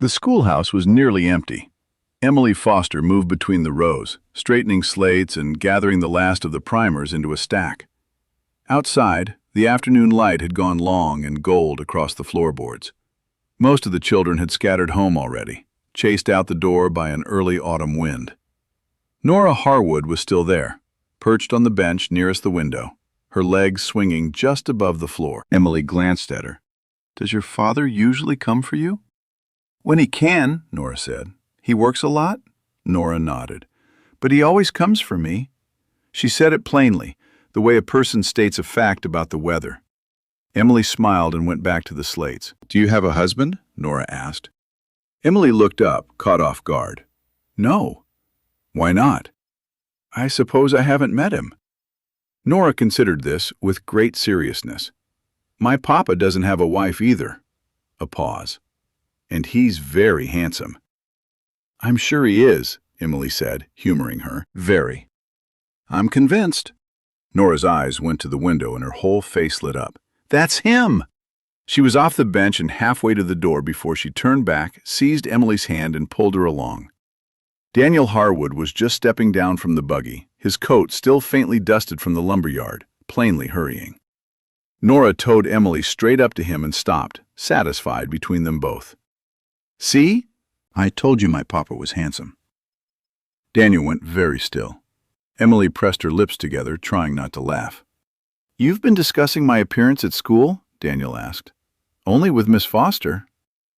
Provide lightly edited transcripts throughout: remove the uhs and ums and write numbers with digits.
The schoolhouse was nearly empty. Emily Foster moved between the rows, straightening slates and gathering the last of the primers into a stack. Outside, the afternoon light had gone long and gold across the floorboards. Most of the children had scattered home already, chased out the door by an early autumn wind. Nora Harwood was still there, perched on the bench nearest the window, her legs swinging just above the floor. Emily glanced at her. "Does your father usually come for you?" "When he can," Nora said. "He works a lot?" Nora nodded. "But he always comes for me." She said it plainly, the way a person states a fact about the weather. Emily smiled and went back to the slates. "Do you have a husband?" Nora asked. Emily looked up, caught off guard. "No." "Why not?" "I suppose I haven't met him." Nora considered this with great seriousness. "My papa doesn't have a wife either." A pause. "And he's very handsome." "I'm sure he is," Emily said, humoring her. "Very." "I'm convinced." Nora's eyes went to the window and her whole face lit up. "That's him!" She was off the bench and halfway to the door before she turned back, seized Emily's hand and pulled her along. Daniel Harwood was just stepping down from the buggy, his coat still faintly dusted from the lumberyard, plainly hurrying. Nora towed Emily straight up to him and stopped, satisfied between them both. "See? I told you my papa was handsome." Daniel went very still. Emily pressed her lips together, trying not to laugh. "You've been discussing my appearance at school?" Daniel asked. "Only with Miss Foster."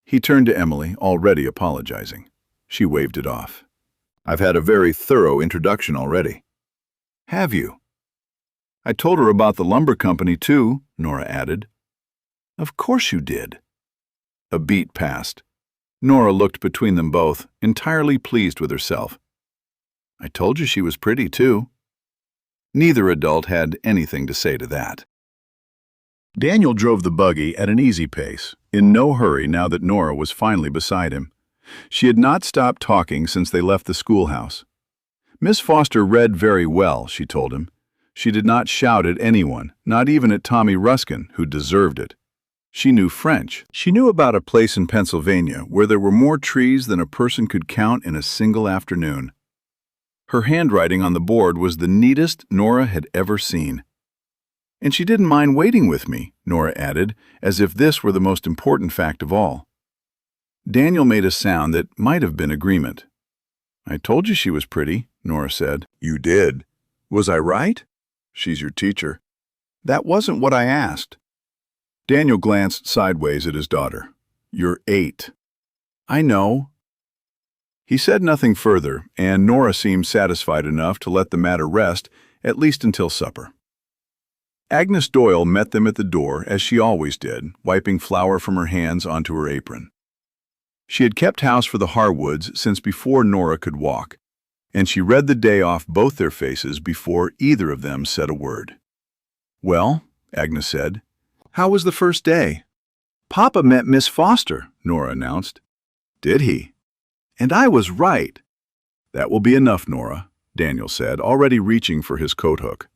He turned to Emily, already apologizing. She waved it off. "I've had a very thorough introduction already." "Have you?" "I told her about the lumber company, too," Nora added. "Of course you did." A beat passed. Nora looked between them both, entirely pleased with herself. "I told you she was pretty, too." Neither adult had anything to say to that. Daniel drove the buggy at an easy pace, in no hurry now that Nora was finally beside him. She had not stopped talking since they left the schoolhouse. Miss Foster read very well, she told him. She did not shout at anyone, not even at Tommy Ruskin, who deserved it. She knew French. She knew about a place in Pennsylvania where there were more trees than a person could count in a single afternoon. Her handwriting on the board was the neatest Nora had ever seen. "And she didn't mind waiting with me," Nora added, as if this were the most important fact of all. Daniel made a sound that might have been agreement. "I told you she was pretty," Nora said. "You did. Was I right?" "She's your teacher." "That wasn't what I asked." Daniel glanced sideways at his daughter. "You're 8. "I know." He said nothing further, and Nora seemed satisfied enough to let the matter rest, at least until supper. Agnes Doyle met them at the door, as she always did, wiping flour from her hands onto her apron. She had kept house for the Harwoods since before Nora could walk, and she read the day off both their faces before either of them said a word. "Well," Agnes said, "how was the first day?" "Papa met Miss Foster," Nora announced. "Did he?" "And I was right." "That will be enough, Nora," Daniel said, already reaching for his coat hook.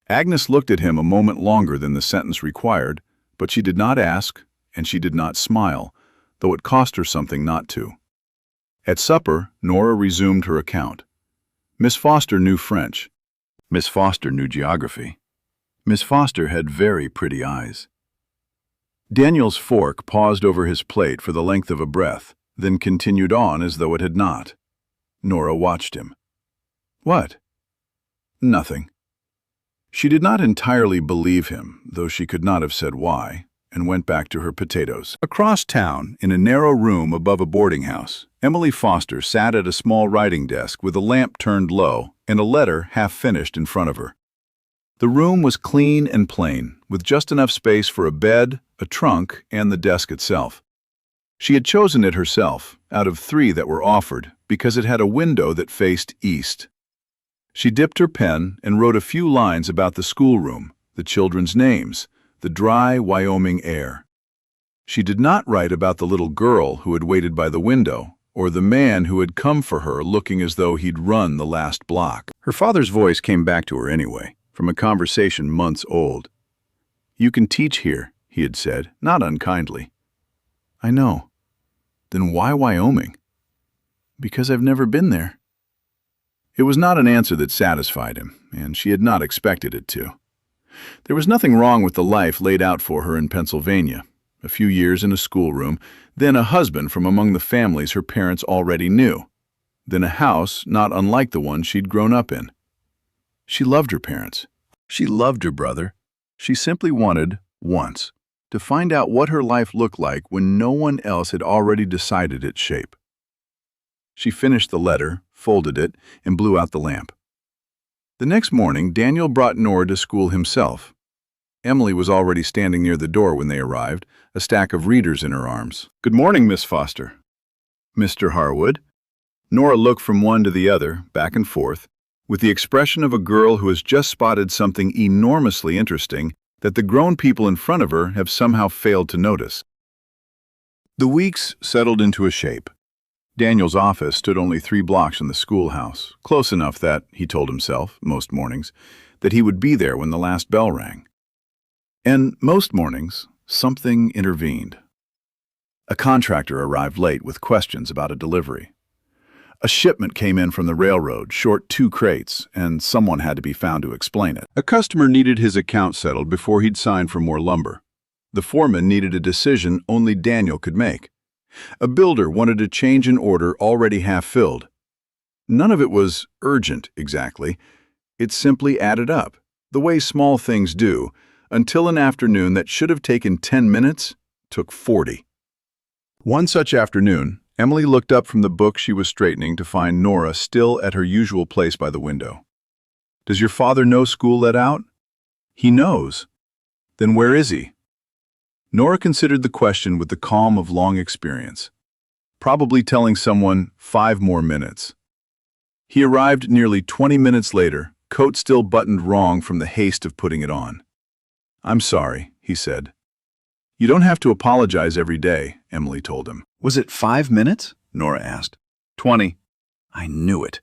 Agnes looked at him a moment longer than the sentence required, but she did not ask, and she did not smile, though it cost her something not to. At supper, Nora resumed her account. Miss Foster knew French. Miss Foster knew geography. Miss Foster had very pretty eyes. Daniel's fork paused over his plate for the length of a breath, then continued on as though it had not. Nora watched him. "What?" "Nothing." She did not entirely believe him, though she could not have said why, and went back to her potatoes. Across town, in a narrow room above a boarding house, Emily Foster sat at a small writing desk with a lamp turned low and a letter half finished in front of her. The room was clean and plain, with just enough space for a bed, a trunk, and the desk itself. She had chosen it herself, out of 3 that were offered, because it had a window that faced east. She dipped her pen and wrote a few lines about the schoolroom, the children's names, the dry Wyoming air. She did not write about the little girl who had waited by the window, or the man who had come for her looking as though he'd run the last block. Her father's voice came back to her anyway, from a conversation months old. "You can teach here," he had said, not unkindly. "I know." Then why Wyoming? Because I've never been there. It was not an answer that satisfied him, and she had not expected it to. There was nothing wrong with the life laid out for her in Pennsylvania. A few years in a schoolroom, then a husband from among the families her parents already knew, then a house not unlike the one she'd grown up in. She loved her parents. She loved her brother. She simply wanted, once, to find out what her life looked like when no one else had already decided its shape. She finished the letter, folded it, and blew out the lamp. The next morning, Daniel brought Nora to school himself. Emily was already standing near the door when they arrived, a stack of readers in her arms. "Good morning, Miss Foster." "Mr. Harwood." Nora looked from one to the other, back and forth, with the expression of a girl who has just spotted something enormously interesting that the grown people in front of her have somehow failed to notice. The weeks settled into a shape. Daniel's office stood only 3 blocks from the schoolhouse, close enough that, he told himself, most mornings, that he would be there when the last bell rang. And most mornings, something intervened. A contractor arrived late with questions about a delivery. A shipment came in from the railroad, short 2 crates, and someone had to be found to explain it. A customer needed his account settled before he'd sign for more lumber. The foreman needed a decision only Daniel could make. A builder wanted to change an order already half-filled. None of it was urgent, exactly. It simply added up, the way small things do, until an afternoon that should have taken 10 minutes took 40. One such afternoon, Emily looked up from the book she was straightening to find Norah still at her usual place by the window. "Does your father know school let out?" "He knows." "Then where is he?" Norah considered the question with the calm of long experience. Probably telling someone 5 more minutes. He arrived nearly 20 minutes later, coat still buttoned wrong from the haste of putting it on. "I'm sorry," he said. "You don't have to apologize every day," Emily told him. "Was it 5 minutes?" Norah asked. 20. I knew it.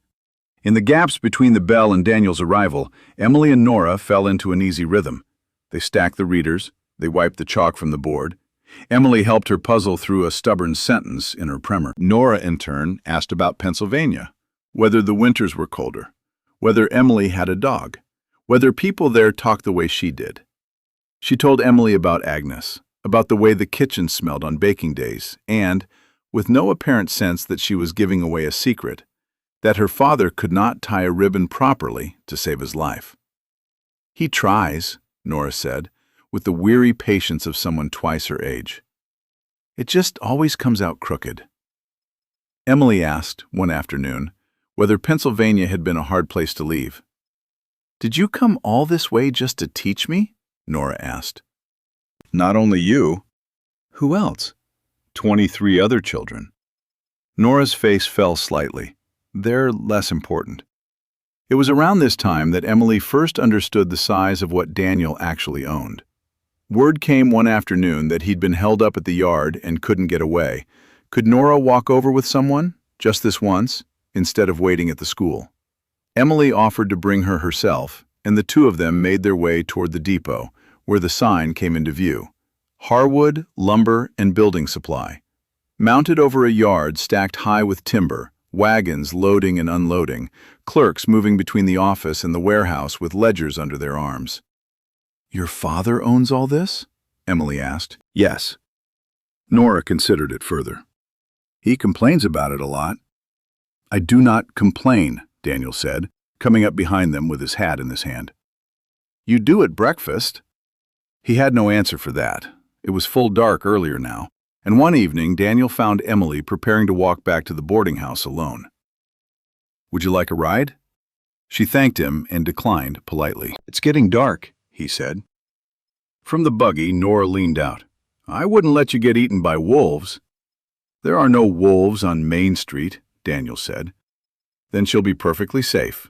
In the gaps between the bell and Daniel's arrival, Emily and Norah fell into an easy rhythm. They stacked the readers. They wiped the chalk from the board. Emily helped her puzzle through a stubborn sentence in her primer. Norah, in turn, asked about Pennsylvania, whether the winters were colder, whether Emily had a dog, whether people there talked the way she did. She told Emily about Agnes, about the way the kitchen smelled on baking days, and, with no apparent sense that she was giving away a secret, that her father could not tie a ribbon properly to save his life. "He tries," Norah said, with the weary patience of someone twice her age. "It just always comes out crooked." Emily asked, one afternoon, whether Pennsylvania had been a hard place to leave. "Did you come all this way just to teach me?" Norah asked. "Not only you." "Who else?" 23 other children. Norah's face fell slightly. "They're less important." It was around this time that Emily first understood the size of what Daniel actually owned. Word came one afternoon that he'd been held up at the yard and couldn't get away. Could Norah walk over with someone, just this once, instead of waiting at the school? Emily offered to bring her herself, and the two of them made their way toward the depot, where the sign came into view. Harwood, Lumber, and Building Supply. Mounted over a yard stacked high with timber, wagons loading and unloading, clerks moving between the office and the warehouse with ledgers under their arms. "Your father owns all this?" Emily asked. "Yes." Norah considered it further. "He complains about it a lot." "I do not complain," Daniel said, coming up behind them with his hat in his hand. "You do at breakfast." He had no answer for that. It was full dark earlier now, and one evening Daniel found Emily preparing to walk back to the boarding house alone. "Would you like a ride?" She thanked him and declined politely. "It's getting dark," he said. From the buggy, Norah leaned out. "I wouldn't let you get eaten by wolves." "There are no wolves on Main Street," Daniel said. "Then she'll be perfectly safe."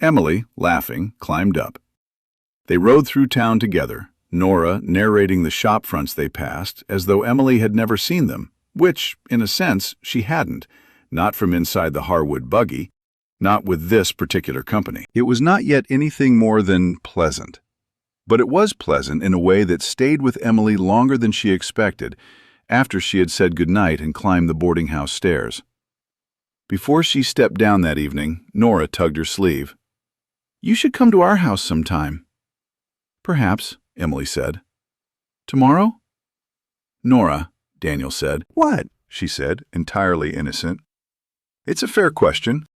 Emily, laughing, climbed up. They rode through town together, Norah narrating the shop fronts they passed as though Emily had never seen them, which, in a sense, she hadn't, not from inside the Harwood buggy, not with this particular company. It was not yet anything more than pleasant. But it was pleasant in a way that stayed with Emily longer than she expected, after she had said goodnight and climbed the boarding house stairs. Before she stepped down that evening, Nora tugged her sleeve. "You should come to our house sometime." "Perhaps," Emily said. "Tomorrow?" "Nora," Daniel said. "What?" she said, entirely innocent. "It's a fair question."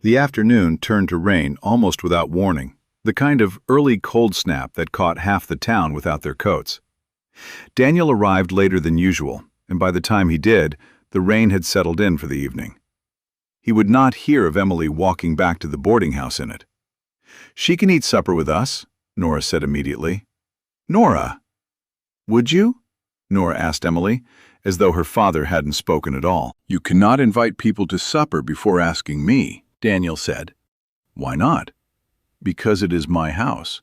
The afternoon turned to rain almost without warning, the kind of early cold snap that caught half the town without their coats. Daniel arrived later than usual, and by the time he did, the rain had settled in for the evening. He would not hear of Emily walking back to the boarding house in it. "She can eat supper with us," Nora said immediately. "Nora!" "Would you?" Nora asked Emily, as though her father hadn't spoken at all. "You cannot invite people to supper before asking me," Daniel said. "Why not?" "Because it is my house."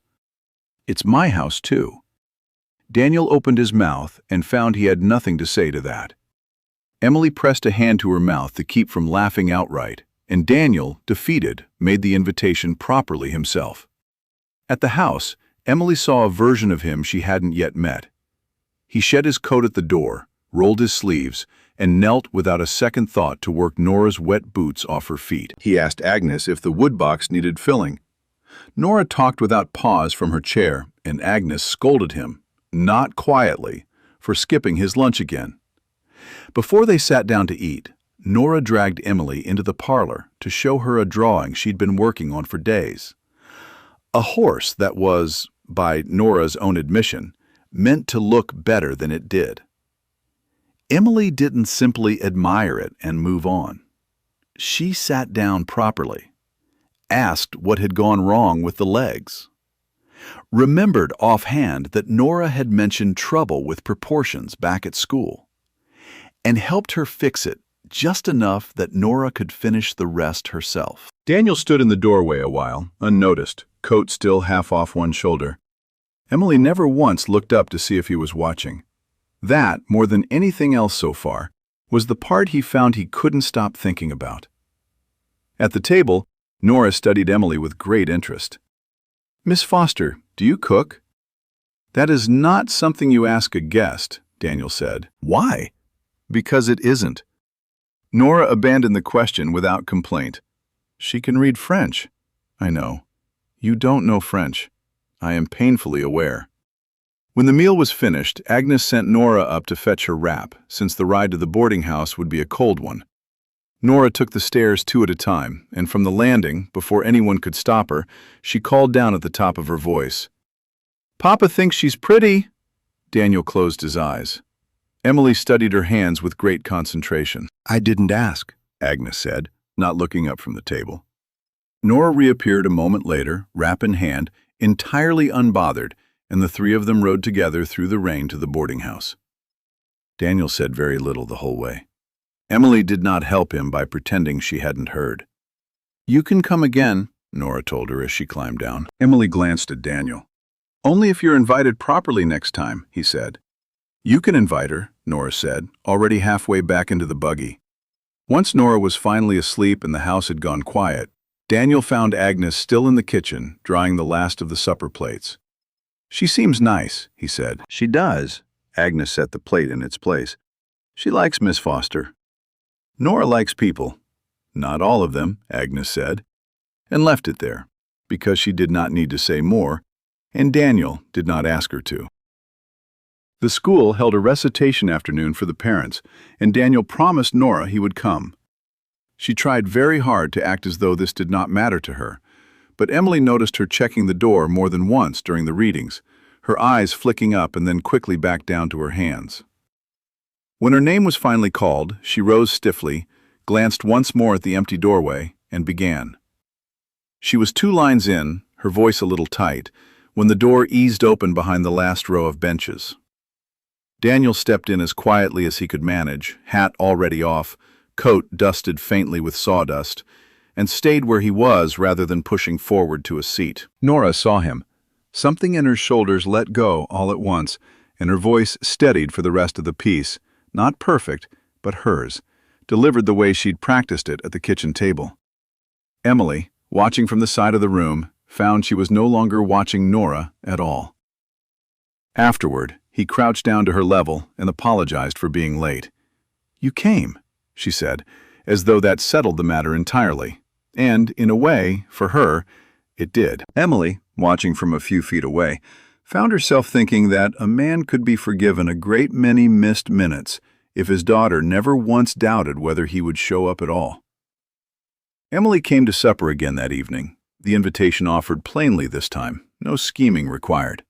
"It's my house, too." Daniel opened his mouth and found he had nothing to say to that. Emily pressed a hand to her mouth to keep from laughing outright, and Daniel, defeated, made the invitation properly himself. At the house, Emily saw a version of him she hadn't yet met. He shed his coat at the door, rolled his sleeves, and knelt without a second thought to work Nora's wet boots off her feet. He asked Agnes if the wood box needed filling. Nora talked without pause from her chair, and Agnes scolded him, not quietly, for skipping his lunch again. Before they sat down to eat, Nora dragged Emily into the parlor to show her a drawing she'd been working on for days. A horse that was, by Nora's own admission, meant to look better than it did. Emily didn't simply admire it and move on. She sat down properly, asked what had gone wrong with the legs, remembered offhand that Nora had mentioned trouble with proportions back at school, and helped her fix it just enough that Nora could finish the rest herself. Daniel stood in the doorway a while, unnoticed, coat still half off one shoulder. Emily never once looked up to see if he was watching. That, more than anything else so far, was the part he found he couldn't stop thinking about. At the table, Nora studied Emily with great interest. "Miss Foster, do you cook?" "That is not something you ask a guest," Daniel said. "Why?" "Because it isn't." Nora abandoned the question without complaint. "She can read French." "I know. You don't know French. I am painfully aware." When the meal was finished, Agnes sent Nora up to fetch her wrap, since the ride to the boarding house would be a cold one. Nora took the stairs 2 at a time, and from the landing, before anyone could stop her, she called down at the top of her voice. "Papa thinks she's pretty." Daniel closed his eyes. Emily studied her hands with great concentration. "I didn't ask," Agnes said, not looking up from the table. Nora reappeared a moment later, wrap in hand, entirely unbothered, and the 3 of them rode together through the rain to the boarding house. Daniel said very little the whole way. Emily did not help him by pretending she hadn't heard. "You can come again," Nora told her as she climbed down. Emily glanced at Daniel. "Only if you're invited properly next time," he said. "You can invite her," Nora said, already halfway back into the buggy. Once Nora was finally asleep and the house had gone quiet, Daniel found Agnes still in the kitchen, drying the last of the supper plates. "She seems nice," he said. "She does." Agnes set the plate in its place. "She likes Miss Foster." "Nora likes people." "Not all of them," Agnes said, and left it there, because she did not need to say more, and Daniel did not ask her to. The school held a recitation afternoon for the parents, and Daniel promised Nora he would come. She tried very hard to act as though this did not matter to her, but Emily noticed her checking the door more than once during the readings, her eyes flicking up and then quickly back down to her hands. When her name was finally called, she rose stiffly, glanced once more at the empty doorway, and began. She was 2 lines in, her voice a little tight, when the door eased open behind the last row of benches. Daniel stepped in as quietly as he could manage, hat already off, coat dusted faintly with sawdust, and stayed where he was rather than pushing forward to a seat. Nora saw him. Something in her shoulders let go all at once, and her voice steadied for the rest of the piece, not perfect, but hers, delivered the way she'd practiced it at the kitchen table. Emily, watching from the side of the room, found she was no longer watching Nora at all. Afterward, He crouched down to her level and apologized for being late. "You came," she said, as though that settled the matter entirely. And, in a way, for her, it did. Emily, watching from a few feet away, found herself thinking that a man could be forgiven a great many missed minutes if his daughter never once doubted whether he would show up at all. Emily came to supper again that evening, the invitation offered plainly this time, no scheming required.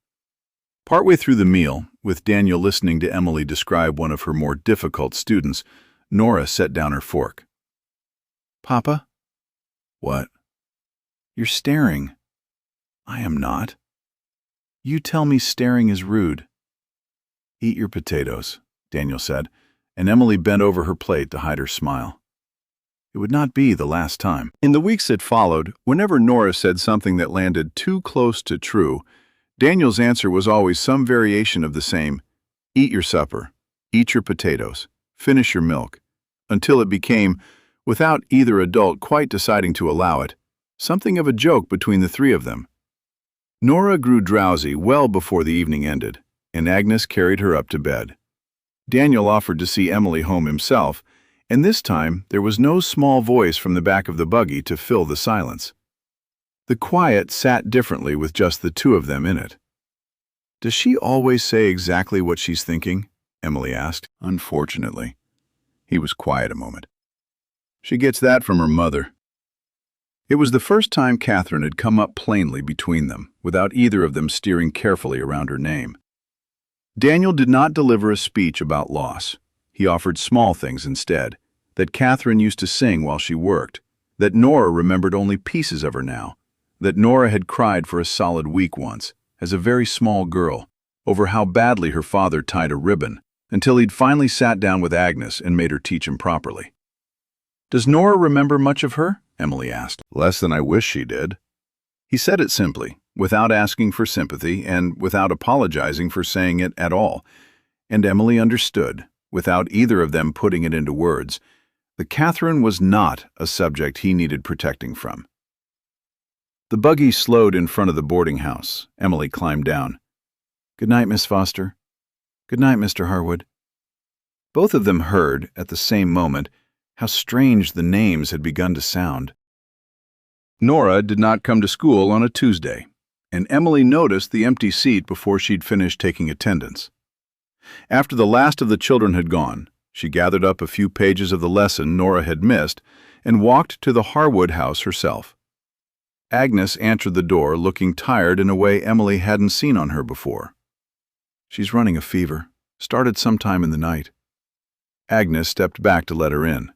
Partway through the meal, with Daniel listening to Emily describe one of her more difficult students, Nora set down her fork. "Papa?" "What?" "You're staring." "I am not." "You tell me staring is rude." "Eat your potatoes," Daniel said, and Emily bent over her plate to hide her smile. It would not be the last time. In the weeks that followed, whenever Nora said something that landed too close to true, Daniel's answer was always some variation of the same: "Eat your supper, eat your potatoes, finish your milk," until it became, without either adult quite deciding to allow it, something of a joke between the three of them. Nora grew drowsy well before the evening ended, and Agnes carried her up to bed. Daniel offered to see Emily home himself, and this time there was no small voice from the back of the buggy to fill the silence. The quiet sat differently with just the two of them in it. "Does she always say exactly what she's thinking?" Emily asked. "Unfortunately." He was quiet a moment. "She gets that from her mother." It was the first time Catherine had come up plainly between them, without either of them steering carefully around her name. Daniel did not deliver a speech about loss. He offered small things instead, that Catherine used to sing while she worked, that Nora remembered only pieces of her now, that Nora had cried for a solid week once, as a very small girl, over how badly her father tied a ribbon, until he'd finally sat down with Agnes and made her teach him properly. "Does Nora remember much of her?" Emily asked. "Less than I wish she did." He said it simply, without asking for sympathy and without apologizing for saying it at all, and Emily understood, without either of them putting it into words, that Catherine was not a subject he needed protecting from. The buggy slowed in front of the boarding house. Emily climbed down. "Good night, Miss Foster." "Good night, Mr. Harwood." Both of them heard, at the same moment, how strange the names had begun to sound. Nora did not come to school on a Tuesday, and Emily noticed the empty seat before she'd finished taking attendance. After the last of the children had gone, she gathered up a few pages of the lesson Nora had missed and walked to the Harwood house herself. Agnes answered the door, looking tired in a way Emily hadn't seen on her before. "She's running a fever. Started sometime in the night." Agnes stepped back to let her in.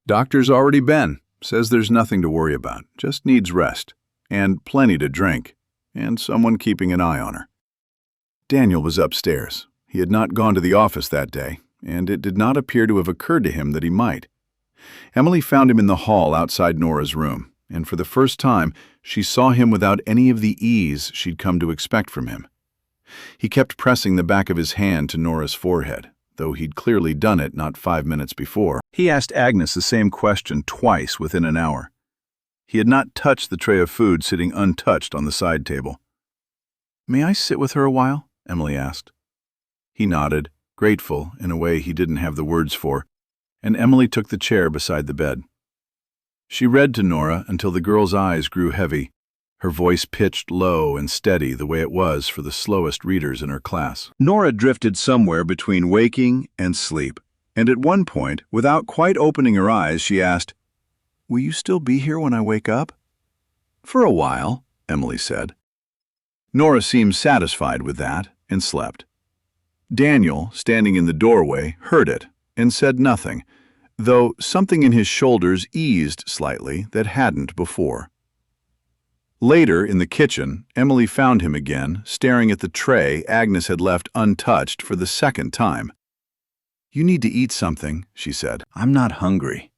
"Doctor's already been. Says there's nothing to worry about. Just needs rest. And plenty to drink. And someone keeping an eye on her." Daniel was upstairs. He had not gone to the office that day, and it did not appear to have occurred to him that he might. Emily found him in the hall outside Nora's room, and for the first time she saw him without any of the ease she'd come to expect from him. He kept pressing the back of his hand to Nora's forehead, though he'd clearly done it not 5 minutes before. He asked Agnes the same question twice within an hour. He had not touched the tray of food sitting untouched on the side table. "May I sit with her a while?" Emily asked. He nodded, grateful in a way he didn't have the words for, and Emily took the chair beside the bed. She read to Nora until the girl's eyes grew heavy, her voice pitched low and steady the way it was for the slowest readers in her class. Nora drifted somewhere between waking and sleep, and at one point, without quite opening her eyes, she asked, "Will you still be here when I wake up?" "For a while," Emily said. Nora seemed satisfied with that and slept. Daniel, standing in the doorway, heard it and said nothing, though something in his shoulders eased slightly that hadn't before. Later, in the kitchen, Emily found him again, staring at the tray Agnes had left untouched for the second time. "You need to eat something," she said. "I'm not hungry."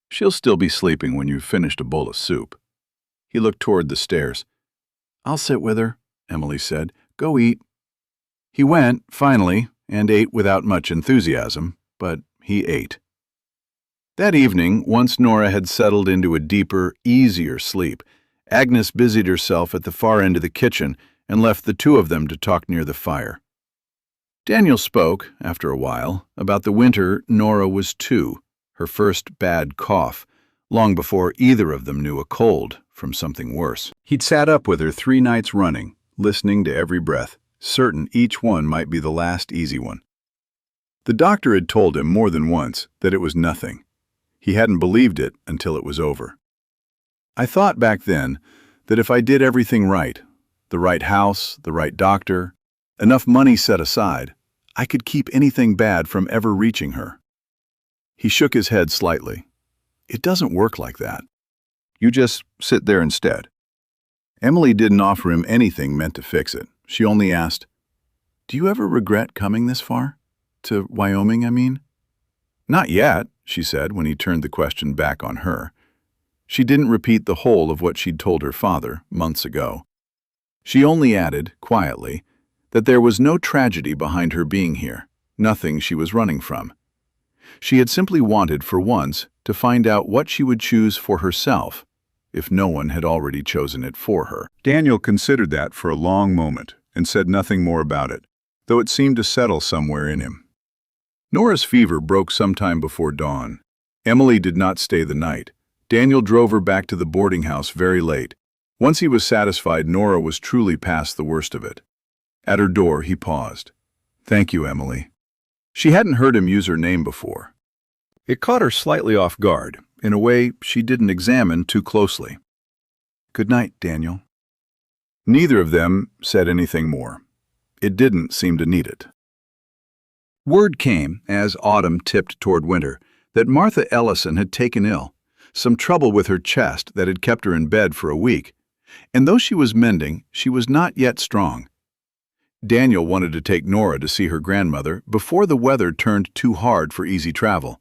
"She'll still be sleeping when you've finished a bowl of soup." He looked toward the stairs. "I'll sit with her," Emily said. "Go eat." He went, finally, and ate without much enthusiasm, but he ate. That evening, once Nora had settled into a deeper, easier sleep, Agnes busied herself at the far end of the kitchen and left the two of them to talk near the fire. Daniel spoke, after a while, about the winter Nora was 2, her first bad cough, long before either of them knew a cold from something worse. He'd sat up with her 3 nights running, listening to every breath, certain each one might be the last easy one. The doctor had told him more than once that it was nothing. He hadn't believed it until it was over. I thought back then that if I did everything right, the right house, the right doctor, enough money set aside, I could keep anything bad from ever reaching her. He shook his head slightly. It doesn't work like that. You just sit there instead. Emily didn't offer him anything meant to fix it. She only asked, "Do you ever regret coming this far? To Wyoming, I mean?" "Not yet," she said when he turned the question back on her. She didn't repeat the whole of what she'd told her father months ago. She only added, quietly, that there was no tragedy behind her being here, nothing she was running from. She had simply wanted, for once, to find out what she would choose for herself, if no one had already chosen it for her. Daniel considered that for a long moment and said nothing more about it, though it seemed to settle somewhere in him. Nora's fever broke sometime before dawn. Emily did not stay the night. Daniel drove her back to the boarding house very late. Once he was satisfied Nora was truly past the worst of it. At her door, he paused. "Thank you, Emily." She hadn't heard him use her name before. It caught her slightly off guard, in a way she didn't examine too closely. "Good night, Daniel." Neither of them said anything more. It didn't seem to need it. Word came, as autumn tipped toward winter, that Martha Ellison had taken ill, some trouble with her chest that had kept her in bed for a week, and though she was mending, she was not yet strong. Daniel wanted to take Nora to see her grandmother before the weather turned too hard for easy travel.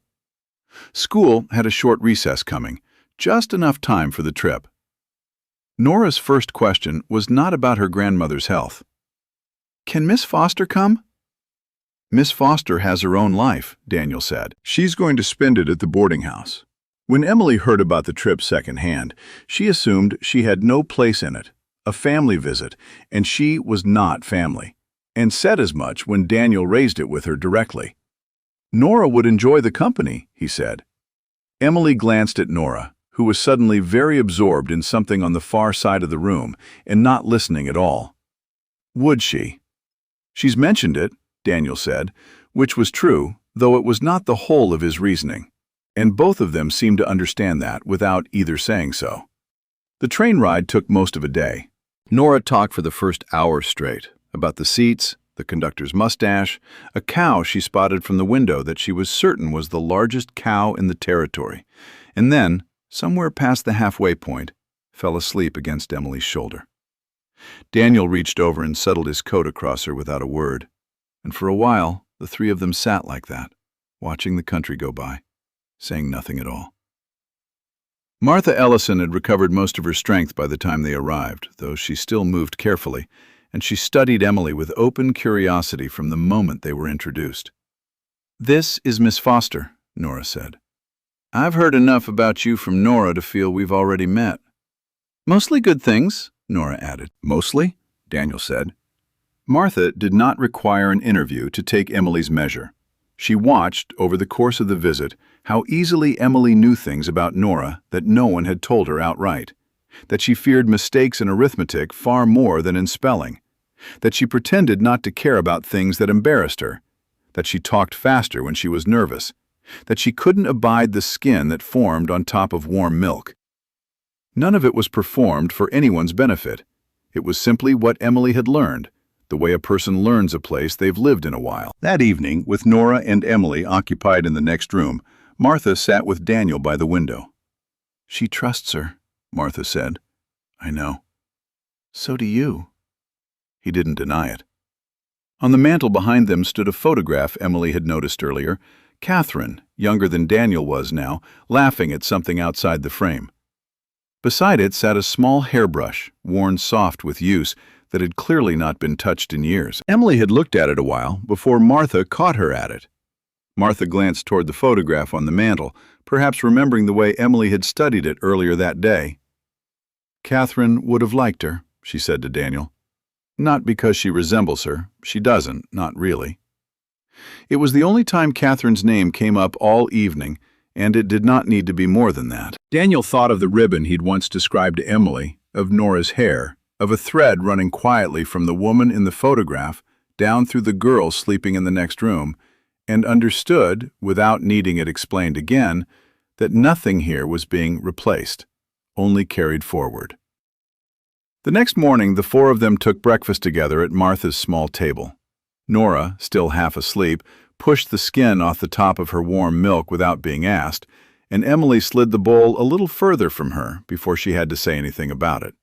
School had a short recess coming, just enough time for the trip. Nora's first question was not about her grandmother's health. "Can Miss Foster come?" "Miss Foster has her own life," Daniel said. "She's going to spend it at the boarding house." When Emily heard about the trip secondhand, she assumed she had no place in it, a family visit, and she was not family, and said as much when Daniel raised it with her directly. "Nora would enjoy the company," he said. Emily glanced at Nora, who was suddenly very absorbed in something on the far side of the room and not listening at all. "Would she?" "She's mentioned it," Daniel said, which was true, though it was not the whole of his reasoning, and both of them seemed to understand that without either saying so. The train ride took most of a day. Nora talked for the first hour straight, about the seats, the conductor's mustache, a cow she spotted from the window that she was certain was the largest cow in the territory, and then, somewhere past the halfway point, fell asleep against Emily's shoulder. Daniel reached over and settled his coat across her without a word, and for a while the 3 of them sat like that, watching the country go by, saying nothing at all. Martha Ellison had recovered most of her strength by the time they arrived, though she still moved carefully, and she studied Emily with open curiosity from the moment they were introduced. "This is Miss Foster," Nora said. "I've heard enough about you from Nora to feel we've already met." "Mostly good things," Nora added. "Mostly?" Daniel said. Martha did not require an interview to take Emily's measure. She watched, over the course of the visit, how easily Emily knew things about Nora that no one had told her outright, that she feared mistakes in arithmetic far more than in spelling, that she pretended not to care about things that embarrassed her, that she talked faster when she was nervous, that she couldn't abide the skin that formed on top of warm milk. None of it was performed for anyone's benefit. It was simply what Emily had learned, the way a person learns a place they've lived in a while. That evening, with Nora and Emily occupied in the next room, Martha sat with Daniel by the window. "She trusts her," Martha said. "I know." "So do you." He didn't deny it. On the mantel behind them stood a photograph Emily had noticed earlier, Catherine, younger than Daniel was now, laughing at something outside the frame. Beside it sat a small hairbrush, worn soft with use, that had clearly not been touched in years. Emily had looked at it a while before Martha caught her at it. Martha glanced toward the photograph on the mantel, perhaps remembering the way Emily had studied it earlier that day. "Catherine would have liked her," she said to Daniel. "Not because she resembles her. She doesn't, not really. It was the only time Catherine's name came up all evening, and it did not need to be more than that. Daniel thought of the ribbon he'd once described to Emily, of Nora's hair, of a thread running quietly from the woman in the photograph down through the girl sleeping in the next room, and understood, without needing it explained again, that nothing here was being replaced, only carried forward. The next morning, the four of them took breakfast together at Martha's small table. Nora, still half asleep, pushed the skin off the top of her warm milk without being asked, and Emily slid the bowl a little further from her before she had to say anything about it.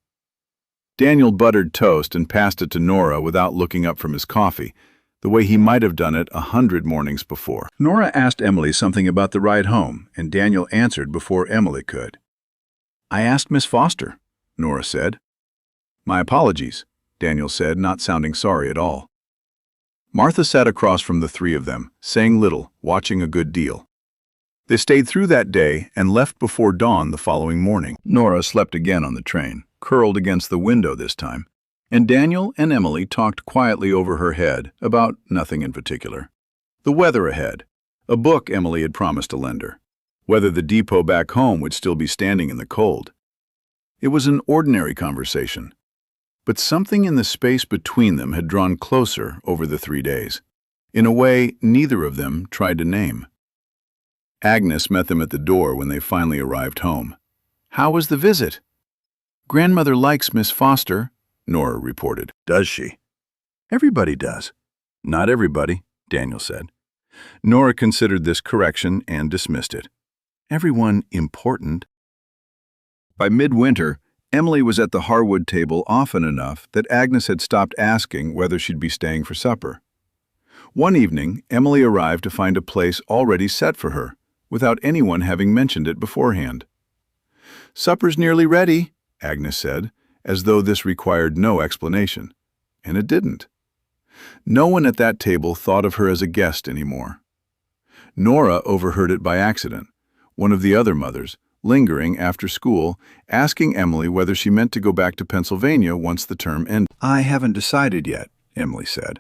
Daniel buttered toast and passed it to Nora without looking up from his coffee, the way he might have done it 100 mornings before. Nora asked Emily something about the ride home, and Daniel answered before Emily could. "I asked Miss Foster," Nora said. "My apologies," Daniel said, not sounding sorry at all. Martha sat across from the three of them, saying little, watching a good deal. They stayed through that day and left before dawn the following morning. Nora slept again on the train, curled against the window this time, and Daniel and Emily talked quietly over her head about nothing in particular. The weather ahead, a book Emily had promised to lend her, whether the depot back home would still be standing in the cold. It was an ordinary conversation, but something in the space between them had drawn closer over the 3 days, in a way neither of them tried to name. Agnes met them at the door when they finally arrived home. "How was the visit?" "Grandmother likes Miss Foster," Nora reported. "Does she?" "Everybody does." "Not everybody," Daniel said. Nora considered this correction and dismissed it. "Everyone important." By midwinter, Emily was at the Harwood table often enough that Agnes had stopped asking whether she'd be staying for supper. One evening, Emily arrived to find a place already set for her, without anyone having mentioned it beforehand. "Supper's nearly ready," Agnes said, as though this required no explanation. And it didn't. No one at that table thought of her as a guest anymore. Nora overheard it by accident, one of the other mothers, lingering after school, asking Emily whether she meant to go back to Pennsylvania once the term ended. "I haven't decided yet," Emily said.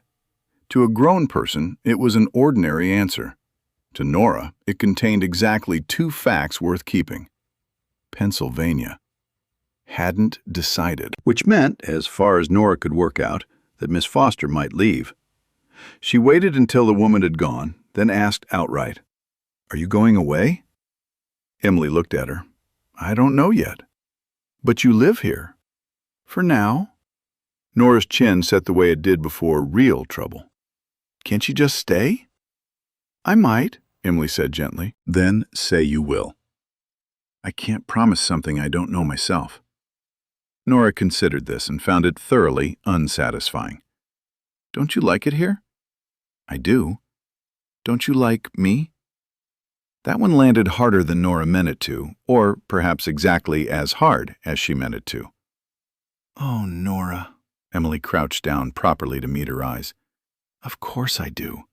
To a grown person, it was an ordinary answer. To Nora, it contained exactly 2 facts worth keeping. Pennsylvania. Hadn't decided. Which meant, as far as Nora could work out, that Miss Foster might leave. She waited until the woman had gone, then asked outright, "Are you going away?" Emily looked at her. "I don't know yet." "But you live here." "For now." Nora's chin set the way it did before real trouble. "Can't you just stay?" "I might," Emily said gently. "Then say you will." "I can't promise something I don't know myself." Nora considered this and found it thoroughly unsatisfying. "Don't you like it here?" "I do." "Don't you like me?" That one landed harder than Nora meant it to, or perhaps exactly as hard as she meant it to. "Oh, Nora," Emily crouched down properly to meet her eyes. "Of course I do."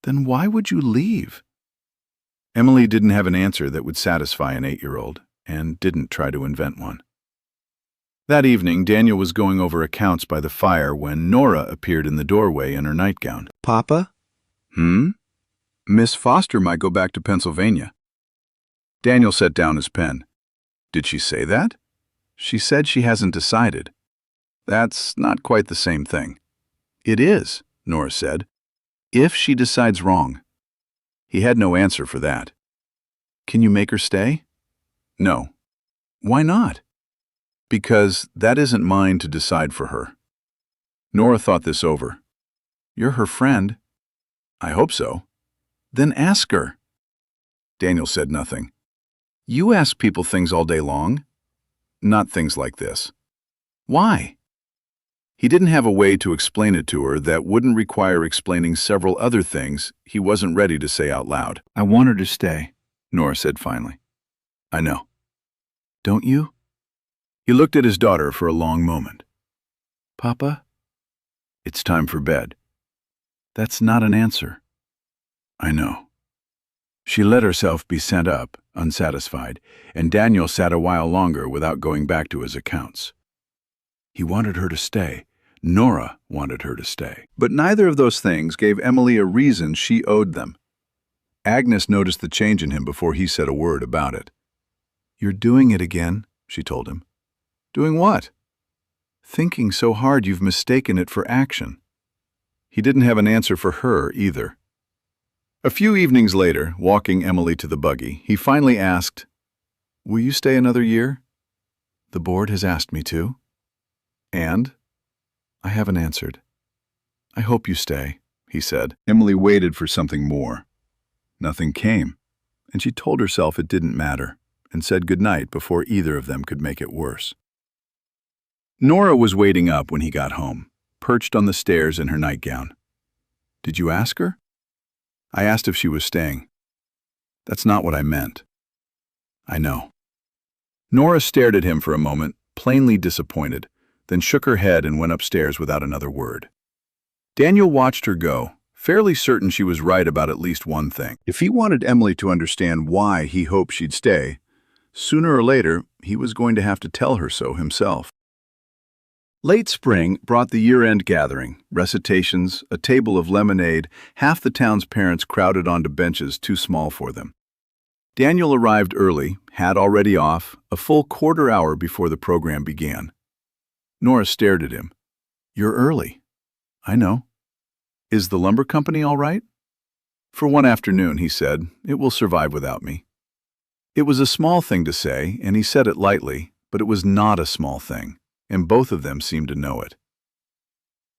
"Then why would you leave?" Emily didn't have an answer that would satisfy an 8-year-old, and didn't try to invent one. That evening, Daniel was going over accounts by the fire when Nora appeared in the doorway in her nightgown. "Papa?" "Miss Foster might go back to Pennsylvania." Daniel set down his pen. "Did she say that?" "She said she hasn't decided." "That's not quite the same thing." "It is," Nora said. "If she decides wrong." He had no answer for that. "Can you make her stay?" "No." "Why not?" "Because that isn't mine to decide for her." Nora thought this over. "You're her friend." "I hope so." "Then ask her." Daniel said nothing. "You ask people things all day long." "Not things like this." "Why?" He didn't have a way to explain it to her that wouldn't require explaining several other things he wasn't ready to say out loud. "I want her to stay," Nora said finally. "I know." "Don't you?" He looked at his daughter for a long moment. "Papa?" "It's time for bed." "That's not an answer." "I know." She let herself be sent up, unsatisfied, and Daniel sat a while longer without going back to his accounts. He wanted her to stay, Nora wanted her to stay. But neither of those things gave Emily a reason she owed them. Agnes noticed the change in him before he said a word about it. "You're doing it again," she told him. "Doing what?" "Thinking so hard you've mistaken it for action." He didn't have an answer for her either. A few evenings later, walking Emily to the buggy, he finally asked, "Will you stay another year?" "The board has asked me to." "And?" "I haven't answered." "I hope you stay," he said. Emily waited for something more. Nothing came, and she told herself it didn't matter, and said goodnight before either of them could make it worse. Nora was waiting up when he got home, perched on the stairs in her nightgown. "Did you ask her?" "I asked if she was staying." "That's not what I meant." "I know." Nora stared at him for a moment, plainly disappointed, then shook her head and went upstairs without another word. Daniel watched her go, fairly certain she was right about at least one thing. If he wanted Emily to understand why he hoped she'd stay, sooner or later he was going to have to tell her so himself. Late spring brought the year-end gathering, recitations, a table of lemonade, half the town's parents crowded onto benches too small for them. Daniel arrived early, hat already off, a full quarter hour before the program began. Nora stared at him. "You're early." "I know." "Is the lumber company all right?" "For one afternoon," he said. "It will survive without me." It was a small thing to say, and he said it lightly, but it was not a small thing, and both of them seemed to know it.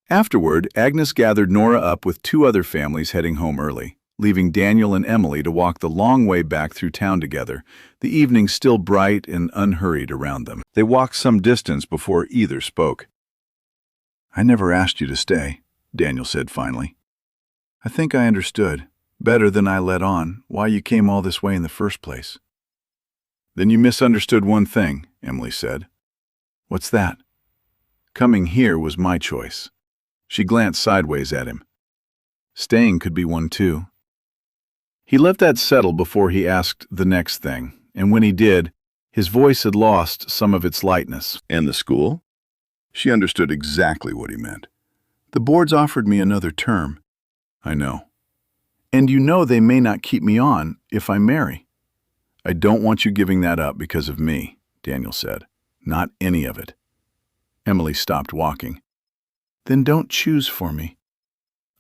Afterward, Agnes gathered Nora up with two other families heading home early, leaving Daniel and Emily to walk the long way back through town together, the evening still bright and unhurried around them. They walked some distance before either spoke. "I never asked you to stay," Daniel said finally. "I think I understood, better than I let on, why you came all this way in the first place." "Then you misunderstood one thing," Emily said. "What's that?" "Coming here was my choice." She glanced sideways at him. "Staying could be one too." He let that settle before he asked the next thing, and when he did, his voice had lost some of its lightness. "And the school?" She understood exactly what he meant. "The board's offered me another term." "I know." "And you know they may not keep me on if I marry." "I don't want you giving that up because of me," Daniel said. "Not any of it." Emily stopped walking. "Then don't choose for me.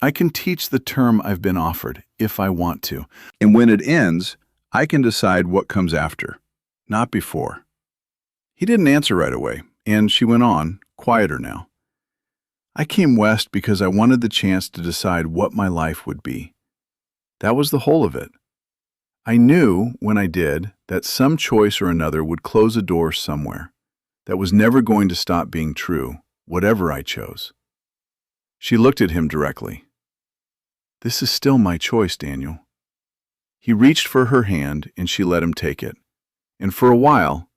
I can teach the term I've been offered, if I want to. And when it ends, I can decide what comes after, not before." He didn't answer right away, and she went on, quieter now. "I came west because I wanted the chance to decide what my life would be. That was the whole of it. I knew, when I did, that some choice or another would close a door somewhere that was never going to stop being true, whatever I chose." She looked at him directly. "This is still my choice, Daniel." He reached for her hand, and she let him take it. And for a while,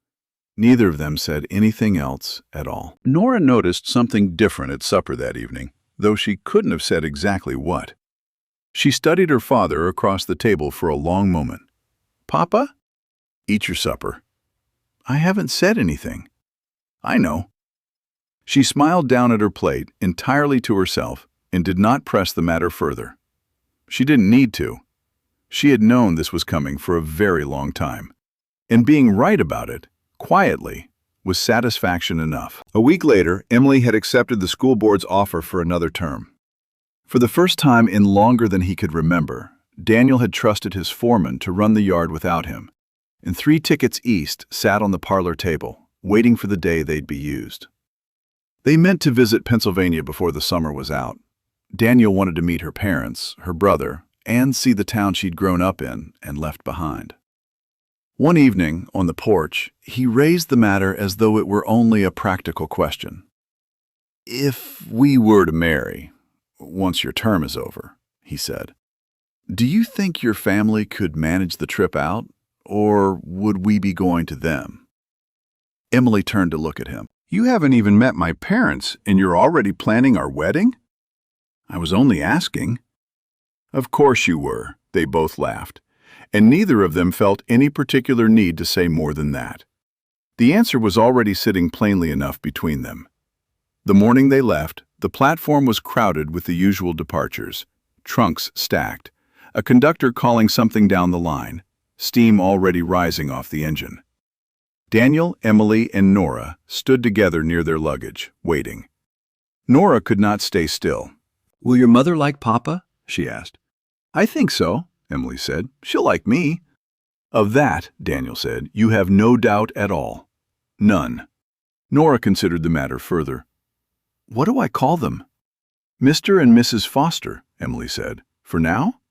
neither of them said anything else at all. Nora noticed something different at supper that evening, though she couldn't have said exactly what. She studied her father across the table for a long moment. "Papa?" "Eat your supper." "I haven't said anything." "I know." She smiled down at her plate, entirely to herself, and did not press the matter further. She didn't need to. She had known this was coming for a very long time, and being right about it, quietly, was satisfaction enough. A week later, Emily had accepted the school board's offer for another term. For the first time in longer than he could remember, Daniel had trusted his foreman to run the yard without him, and 3 tickets east sat on the parlor table, waiting for the day they'd be used. They meant to visit Pennsylvania before the summer was out. Daniel wanted to meet her parents, her brother, and see the town she'd grown up in and left behind. One evening, on the porch, he raised the matter as though it were only a practical question. "If we were to marry, once your term is over," he said, "do you think your family could manage the trip out, or would we be going to them?" Emily turned to look at him. "You haven't even met my parents, and you're already planning our wedding?" "I was only asking." "Of course you were," they both laughed, and neither of them felt any particular need to say more than that. The answer was already sitting plainly enough between them. The morning they left, The platform was crowded with the usual departures, trunks stacked, a conductor calling something down the line, steam already rising off the engine. Daniel, Emily, and Nora stood together near their luggage, waiting. Nora could not stay still. "Will your mother like Papa?" she asked. "I think so," Emily said. "She'll like me." "Of that," Daniel said, "you have no doubt at all." "None." Nora considered the matter further. "What do I call them?" "Mr. and Mrs. Foster," Emily said. "For now?"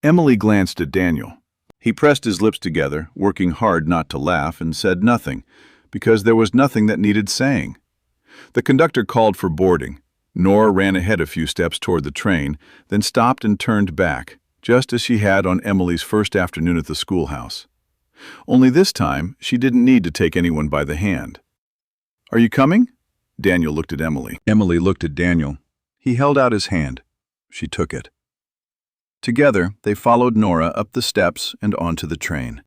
Emily glanced at Daniel. He pressed his lips together, working hard not to laugh, and said nothing, because there was nothing that needed saying. The conductor called for boarding. Nora ran ahead a few steps toward the train, then stopped and turned back, just as she had on Emily's first afternoon at the schoolhouse. Only this time, she didn't need to take anyone by the hand. "Are you coming?" Daniel looked at Emily. Emily looked at Daniel. He held out his hand. She took it. Together, they followed Nora up the steps and onto the train.